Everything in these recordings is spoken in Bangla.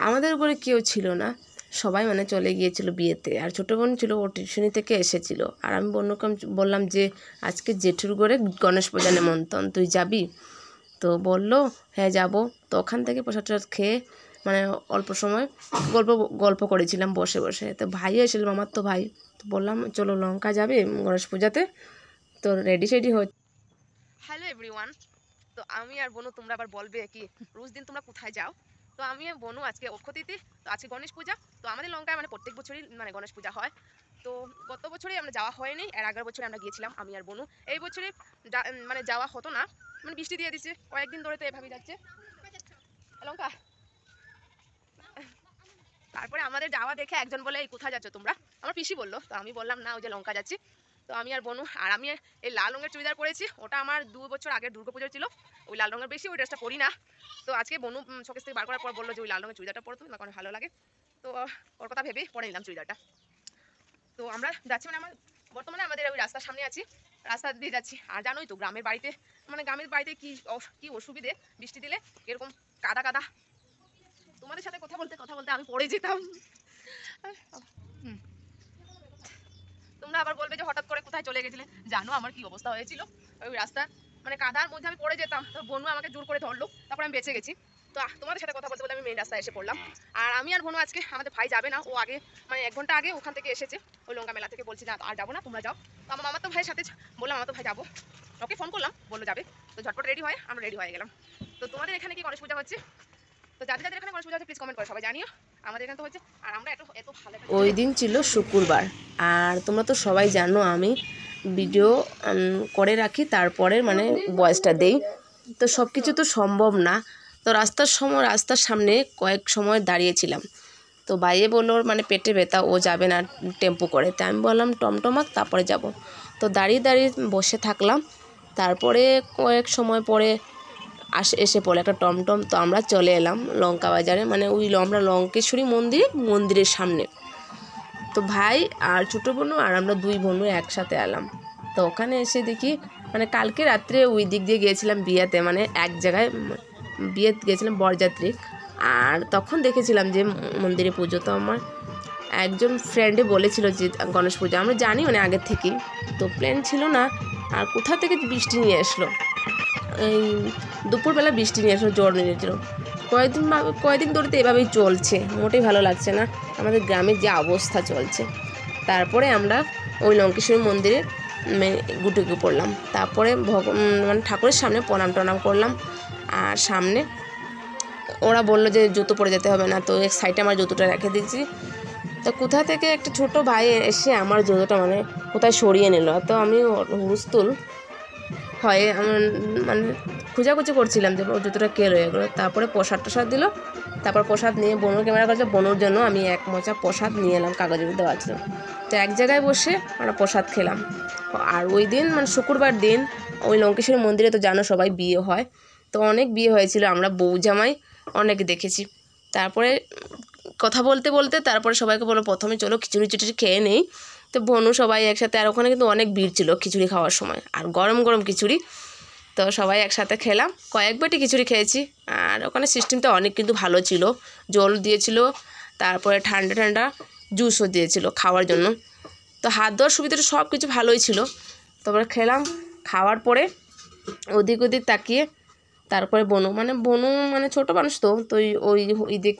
আমাদের ঘরে কেউ ছিল না, সবাই মানে চলে গিয়েছিল বিয়েতে। আর ছোটো বোন ছিল, ও টিউশনি থেকে এসেছিল। আর আমি বোনকে বললাম যে আজকে জেঠুর ঘরে গণেশ পূজা নেমন্তন্ন, তুই যাবি? তো বললো হ্যাঁ যাব। তো ওখান থেকে প্রসাদ খেয়ে মানে অল্প সময় গল্প করেছিলাম বসে বসে। তো ভাইও এসেছিল, আমার তো ভাই। তো বললাম চলো লঙ্কা যাবে গণেশ পূজাতে, তো রেডি সেডি হয়ে। Hello everyone. তো আমি আর বনু, তোমরা আবার বলবে কি রোজ দিন তোমরা কোথায় যাও? তো আমি আর বনু আজকে অক্ষতিথি, তো আজকে গণেশ পূজা। তো আমাদের লঙ্কায় মানে প্রত্যেক বছরই মানে গণেশ পূজা হয়। তো গত বছরই আমরা যাওয়া হয়নি, এর আগের বছরে আমরা গিয়েছিলাম আমি আর বনু। এই বছরে মানে যাওয়া হতো না, মানে বৃষ্টি দিয়ে দিচ্ছে কয়েকদিন ধরে, তো এভাবেই যাচ্ছে লঙ্কা। তারপরে আমাদের যাওয়া দেখে একজন বলে এই কোথায় যাচ্ছ তোমরা? আমার পিসি বললো। তো আমি বললাম না, ওই যে লঙ্কা যাচ্ছি। তো আমি আর বনু, আর আমি এই লাল রঙের চুড়িদার পরেছি, ওটা আমার 2 বছর আগের দুর্গাপুজোর ছিল। ওই লাল রঙের বেশি ওই ড্রেসটা পরি না। তো আজকে বনু শোকেস থেকে বার করার পর বললো যে ওই লাল রঙের চুড়িদারটা পরো, তুমি আমার ভালো লাগে। তো ওর কথা ভেবেই পরে নিলাম চুড়িদারটা। তো আমরা যাচ্ছি, মানে আমার বর্তমানে আমাদের ওই রাস্তার সামনে আছি, রাস্তা দিয়ে যাচ্ছি। আর জানোই তো গ্রামের বাড়িতে, মানে গ্রামের বাড়িতে কি অসুবিধে, বৃষ্টি দিলে এরকম কাদা কাদা। তোমাদের সাথে কথা বলতে আমি পড়ে যেতাম। তোমরা আবার বলবে যে হঠাৎ করে কোথায় চলে গেছিলে। জানো আমার কি অবস্থা হয়েছিল ওই রাস্তা, মানে কাদার মধ্যে আমি পড়ে যেতাম। তো বনু আমাকে জোর করে ধরলো, তারপর আমি বেঁচে গেছি। তো তোমাদের সাথে কথা বলতে আমি মেইন রাস্তায় এসে পড়লাম। আর আমি আর বনু আজকে, আমাদের ভাই যাবে না, ও আগে মানে 1 ঘন্টা আগে ওখান থেকে এসেছে ওই লঙ্কা মেলা থেকে। বলছি না আর যাবো না, তোমরা যাও। তো আমার মামা তো ভাইয়ের সাথে বললাম, আমার তো ভাই যাবো, ওকে ফোন করলাম, বললো যাবে। তো ঝটপট রেডি হয়, আমরা রেডি হয়ে গেলাম। তো তোমাদের এখানে কি গণেশ পূজা হচ্ছে? তো যাদের যাদের এখানে গণেশ পূজা হচ্ছে প্লিজ কমেন্ট করে সবাই জানিও। আমাদের এখানে তো হচ্ছে, আর আমরা এত ভালো। ওই দিন ছিল শুক্রবার, আর তোমরা তো সবাই জানো আমি ভিডিও করে রাখি, তারপরে মানে ভয়েসটা দেই। তো সব কিছু তো সম্ভব না। তো রাস্তার সামনে কয়েক সময় দাঁড়িয়েছিলাম। তো ভাইয়ে বললো মানে পেটে ব্যথা, ও যাবে না টেম্পো করে। তাই আমি বললাম টমটমাক, তারপরে যাব। তো দাঁড়িয়ে দাঁড়িয়ে বসে থাকলাম। তারপরে কয়েক সময় পরে এসে পড়ে একটা টমটম। তো আমরা চলে এলাম লঙ্কা বাজারে, মানে ওই আমরা লঙ্কেশ্বরী মন্দিরের সামনে। তো ভাই আর ছোটো বোনু আর আমরা 2 বোনু একসাথে এলাম। তো ওখানে এসে দেখি মানে কালকে রাত্রে ওই দিক দিয়ে গিয়েছিলাম বিয়েতে, মানে এক জায়গায় বিয়ে গিয়েছিলাম বরযাত্রী। আর তখন দেখেছিলাম যে মন্দিরে পুজো। তো আমার একজন ফ্রেন্ডে বলেছিল যে গণেশ পূজা, আমরা জানি মানে আগের থেকেই। তো প্ল্যান ছিল না। আর কোথা থেকে বৃষ্টি নিয়ে আসলো, এই দুপুরবেলা বৃষ্টি নিয়ে আসলো, জ্বর নিয়েছিল। কয়েকদিন ধরে তো এভাবেই চলছে, মোটেই ভালো লাগছে না আমাদের গ্রামের যে অবস্থা চলছে। তারপরে আমরা ওই লঙ্কেশ্বরী মন্দিরে গুটিকে পড়লাম। তারপরে মানে ঠাকুরের সামনে প্রণাম টনাম করলাম। আর সামনে ওরা বললো যে জুতো পরে যেতে হবে না। তো এক সাইডে আমার জুতোটা রেখে দিয়েছি। তো কোথা থেকে একটা ছোট ভাই এসে আমার জুতোটা মানে কোথায় সরিয়ে নিল। তো আমি হুলস্থুল হয় আমার মানে খোঁজাখুঁজি করছিলাম যে ওর জুতোটা কে রয়ে গেলো। তারপরে প্রসাদ দিল। তারপর প্রসাদ নিয়ে বনুর ক্যামেরা করছে, বনুর জন্য আমি 1 মোচা প্রসাদ নিয়ে এলাম, কাগজের দেওয়া ছিল। তো এক জায়গায় বসে আমরা প্রসাদ খেলাম। আর ওই দিন মানে শুক্রবার দিন ওই লঙ্কেশ্বরী মন্দিরে তো জানো সবাই বিয়ে হয়। তো অনেক বিয়ে হয়েছিল, আমরা বউ জামাই অনেক দেখেছি। তারপরে কথা বলতে বলতে তারপরে সবাইকে বলো প্রথমে চলো খিচুড়ি খেয়ে নেই। তো বনু সবাই একসাথে, আর ওখানে কিন্তু অনেক ভিড় ছিল খিচুড়ি খাওয়ার সময়, আর গরম গরম খিচুড়ি। তো সবাই একসাথে খেলাম, কয়েকবারটি খিচুড়ি খেয়েছি। আর ওখানে সিস্টেমটা অনেক কিন্তু ভালো ছিল, জল দিয়েছিল, তারপরে ঠান্ডা ঠান্ডা জুসও দিয়েছিল খাওয়ার জন্য। তো হাত ধোয়ার সুবিধাটা সব কিছু ভালোই ছিল। তারপরে খেলাম, খাওয়ার পরে ওদিক তাকিয়ে তারপরে বনু মানে ছোটো মানুষ তো ওই দিক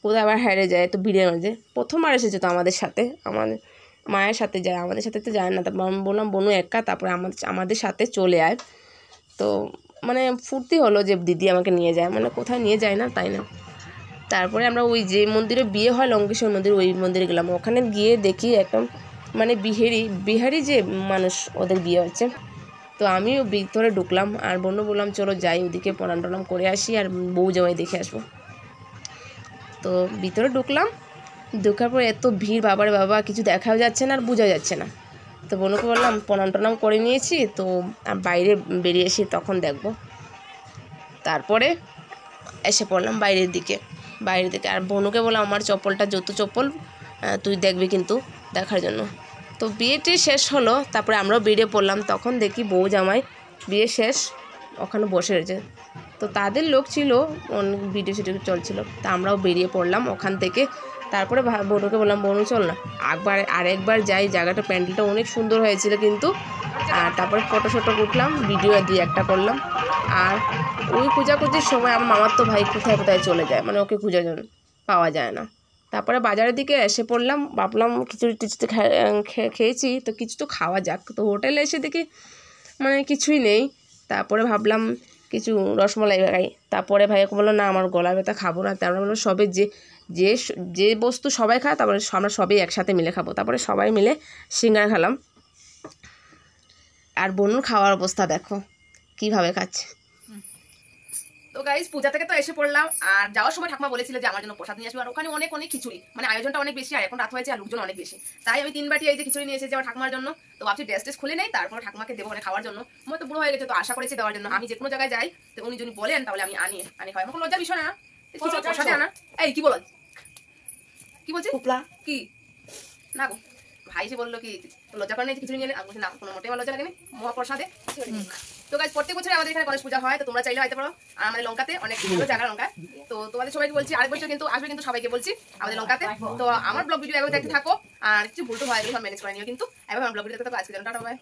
কোথায় আবার হেরে যায়। তো ভিড়ের মাঝে প্রথমবার এসেছে তো আমাদের সাথে, আমাদের মায়ের সাথে যায়, আমাদের সাথে তো যায় না। তারপর আমি বললাম বনু একা, তারপরে আমাদের সাথে চলে আয়। তো মানে ফুর্তি হলো যে দিদি আমাকে নিয়ে যায়, মানে কোথায় নিয়ে যায় না তাই না। তারপরে আমরা ওই যে মন্দিরে বিয়ে হয় লঙ্কেশ্বর মন্দির, ওই মন্দিরে গেলাম। ওখানে গিয়ে দেখি একদম মানে বিহারি যে মানুষ, ওদের বিয়ে হচ্ছে। তো আমিও ভিতরে ঢুকলাম, আর বনু বললাম চলো যাই ওদিকে প্রণাম টনাম করে আসি আর বউ জামাই দেখে আসবো। তো ভিতরে ঢোকার পর এত ভিড়, বাবারে বাবা, কিছু দেখাও যাচ্ছে না আর বোঝাও যাচ্ছে না। তো বনুকে বললাম প্রণাম টনাম করে নিয়েছি, তো বাইরে বেরিয়ে এসে তখন দেখব। তারপরে এসে পড়লাম বাইরের দিকে। আর বনুকে বললাম আমার চপ্পলটা জুতো চপ্পল তুই দেখবি কিন্তু দেখার জন্য। তো বিয়েটি শেষ হলো, তারপরে আমরাও বেরিয়ে পড়লাম। তখন দেখি বউ জামাই বিয়ে শেষ ওখানে বসে রয়েছে। তো তো তাদের লোক ছিল, অনেক ভিডিও সিডিও চলছিল, তা আমরাও বেরিয়ে পড়লাম ওখান থেকে। তারপরে বনুকে বললাম, বনু চল না আরেকবার যাই, জায়গাটা প্যান্ডেলটা অনেক সুন্দর হয়েছিল কিন্তু। আর তারপরে ফটো উঠলাম, ভিডিও 2-1টা করলাম। আর ওই খোঁজাখুঁজির সময় আমার মামার তো ভাই কোথায় কোথায় চলে যায়, মানে ওকে খুঁজে পাওয়া যায় না। তারপরে বাজারের দিকে এসে পড়লাম, ভাবলাম খিচুড়ি টিচুড়ি খেয়েছি তো কিছু তো খাওয়া যাক। তো হোটেলে এসে দেখি মানে কিছুই নেই। তারপরে ভাবলাম কিছু রসমালাই খাই। তারপরে ভাইয়াকে বললো, না আমার গলা ব্যথা, খাবো না। তারপরে বললো সবে যে বস্তু সবাই খায়, তারপরে আমরা সবাই একসাথে মিলে খাবো। তারপরে সবাই মিলে সিঙ্গারা খেলাম। আর বনুর খাওয়ার অবস্থা দেখো কীভাবে খাচ্ছে। তো গাইস পূজা থেকে তো এসে পড়লাম, আর যাওয়ার সময় ঠাকুমা বলেছিল যে আমার জন্য প্রসাদ নিয়ে আসবে। আর ওখানে অনেক খিচুড়ি, মানে আয়োজনটা অনেক বেশি, আর এখন রাত হয়েছে আর লোকজন অনেক বেশি, তাই আমি 3 বাটি এই যে খিচুড়ি নিয়ে এসেছি আমার ঠাকুমার জন্য। তো ভাবছি ড্রেস খুলে নেই, তারপর ঠাকুমাকে দেবো মানে খাওয়ার জন্য। আমার তো বুড়ো হয়ে গেছে, তো আশা করেছি দেওয়ার জন্য। আমি যে কোনো জায়গায় যাই তো উনি যদি বলেন তাহলে আমি আনি খাওয়াই। আমার কোনো লজ্জার বিষয় না, প্রসাদে আনা। এই কি বল, কি বলছি কি না গো, ভাই সে বললো কি লজ্জা করে নেই খিচুড়ি নিয়ে? আমি বলছি না, কোনো মোটেই আমার লজ্জা লাগেনি, মহাপ্রসাদে। তো গাইস প্রত্যেক বছর আমাদের এখানে গণেশ পূজা হয়, তো তোমরা চাইলে হয়তো পারো। আর আমাদের লঙ্কাতে অনেক ভালো জায়গা লঙ্কা, তো তোমাদের সবাইকে বলছি আরেক বছর কিন্তু আসবে, কিন্তু সবাইকে বলছি আমাদের লঙ্কাতে। তো আমার ব্লগ ভিডিও এভাবে দেখতে থাকো, আর কিছু ভুল তো হয় এগুলো ম্যানেজ করে নিও কিন্তু। এভাবে আমার ব্লগ ভিডিও দেখতে থাকো। আজকে টাটা বাই।